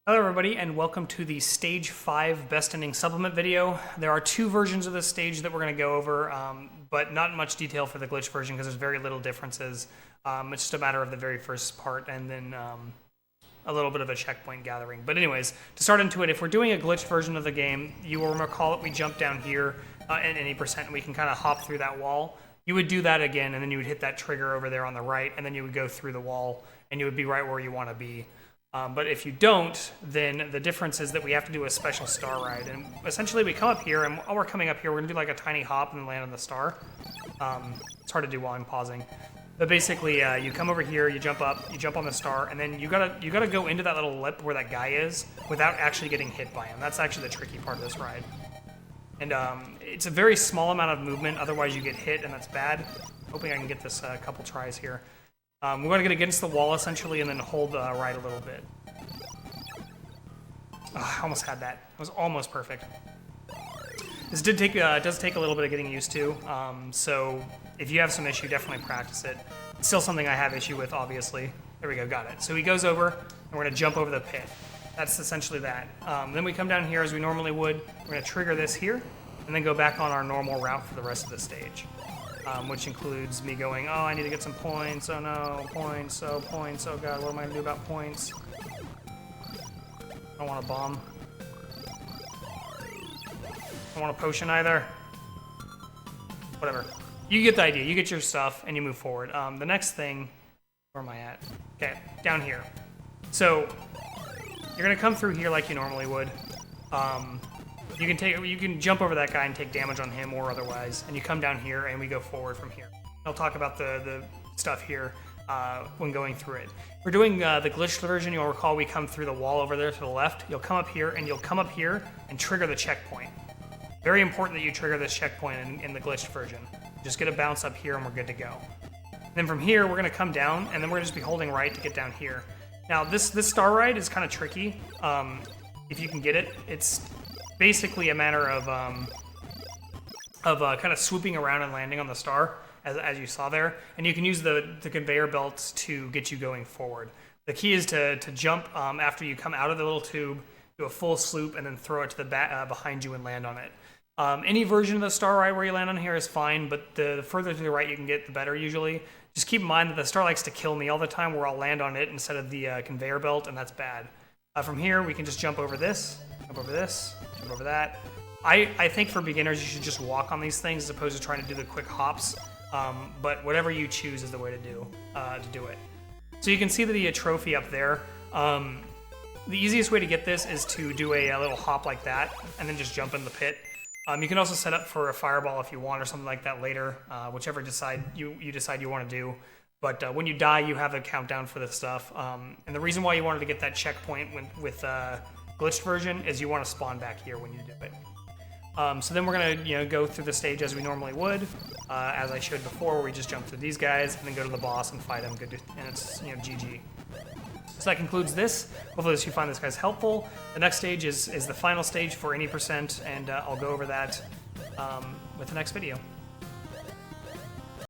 Hello everybody and welcome to the Stage 5 Best Ending Supplement video. There are two versions of this stage that we're going to go over, but not much detail for the glitch version because there's very little differences. It's just a matter of the very first part and then a little bit of a checkpoint gathering. But anyways, to start into it, if we're doing a glitch version of the game, you will recall that we jump down here at any percent and we can kind of hop through that wall. You would do that again and then you would hit that trigger over there on the right and then you would go through the wall and you would be right where you want to be. But if you don't, then the difference is that we have to do a special star ride. And essentially we come up here, and while we're coming up here, we're going to do like a tiny hop and then land on the star. It's hard to do while I'm pausing. But basically, you come over here, you jump up, you jump on the star, and then you gotta go into that little lip where that guy is without actually getting hit by him. That's actually the tricky part of this ride. And it's a very small amount of movement, otherwise you get hit, and that's bad. Hoping I can get this a couple tries here. We're going to get against the wall, essentially, and then hold right a little bit. I almost had that. It was almost perfect. This does take a little bit of getting used to, so if you have some issue, definitely practice it. It's still something I have issue with, obviously. There we go, got it. So he goes over, and we're going to jump over the pit. That's essentially that. Then we come down here as we normally would. We're going to trigger this here, and then go back on our normal route for the rest of the stage. Which includes me going, oh, I need to get some points, oh no, points, oh god, what am I going to do about points? I don't want a bomb. I don't want a potion either. Whatever. You get the idea, you get your stuff, and you move forward. The next thing, where am I at? Okay, down here. So, you're going to come through here like you normally would. You can jump over that guy and take damage on him or otherwise, and you come down here and we go forward from here. I'll talk about the stuff here when going through it. If we're doing the glitched version, you'll recall we come through the wall over there to the left. You'll come up here and trigger the checkpoint. Very important that you trigger this checkpoint in the glitched version. Just get a bounce up here and we're good to go. Then from here, we're going to come down, and then we're going to just be holding right to get down here. Now, this star ride is kind of tricky. If you can get it, it's basically a matter of kind of swooping around and landing on the star, as you saw there. And you can use the conveyor belts to get you going forward. The key is to jump after you come out of the little tube, do a full swoop, and then throw it to the behind you and land on it. Any version of the star ride where you land on here is fine, but the further to the right you can get, the better usually. Just keep in mind that the star likes to kill me all the time where I'll land on it instead of the conveyor belt, and that's bad. From here, we can just jump over this, jump over this, jump over that. I think for beginners, you should just walk on these things as opposed to trying to do the quick hops. But whatever you choose is the way to do it. So you can see the trophy up there. The easiest way to get this is to do a little hop like that and then just jump in the pit. You can also set up for a fireball if you want or something like that later, whichever you decide you want to do. But when you die, you have a countdown for this stuff. And the reason why you wanted to get that checkpoint with glitched version is you want to spawn back here when you do it. So then we're gonna go through the stage as we normally would, as I showed before, where we just jump through these guys and then go to the boss and fight him. And it's GG. So that concludes this. Hopefully you find this guys helpful. The next stage is the final stage for any percent, and I'll go over that with the next video.